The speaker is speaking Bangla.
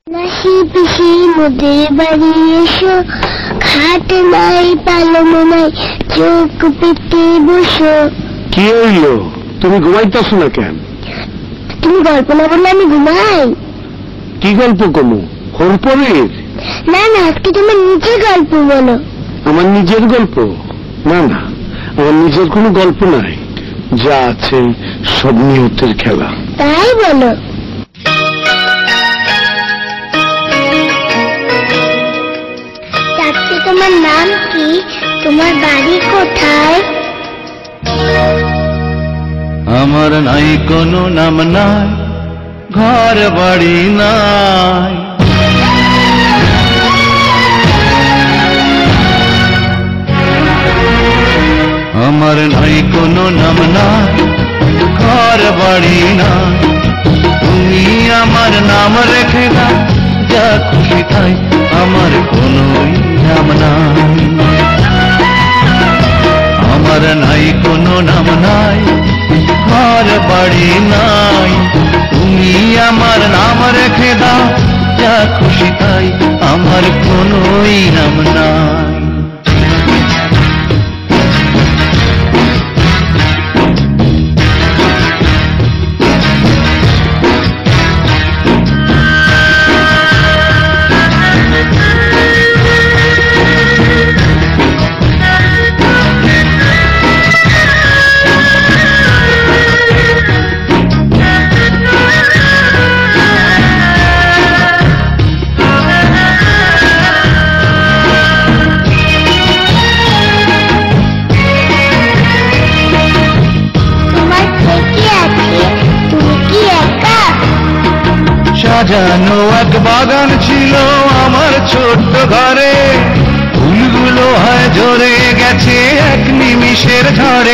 মাসি পিসি মোদের বাড়ি এসো, খাট নাই পালং নাই, চোখ পেতে বসো। কি হইলো? তুমি ঘুমাইতেছো না কেন? তুমি গল্প না বললে আমি ঘুমাই? কি গল্প কমু? হরপরের? না না, আজকে তোমার নিজের গল্প বলো। আমার নিজের গল্প? না না, আমার নিজের কোনো গল্প নাই, যা আছে সব নিয়তের খেলা। তাই বলো। চাচি, তোমার নাম কি? তোমার বাড়ি কোথায়? আমার নাই কোনো নাম নাই, ঘর বাড়ি নাই। আমার নাই কোনো নাম নাই, ঘর বাড়ি নাই। তুমি আমার নাম রেখে দাও, যা খুশি তাই, আমার কোনো নাম নাই। আমার নাই কোনো নাম নাই, ঘর বাড়ি নাই। তুমি আমার নাম রেখে দাও, যা খুশি তাই, আমার কোনো নাম নাই। সাজানো এক বাগান ছিল আমার ছোট্ট ঘরে, ফুলগুলো হয় ঝরে গেছে এক নিমিষের ঝড়ে।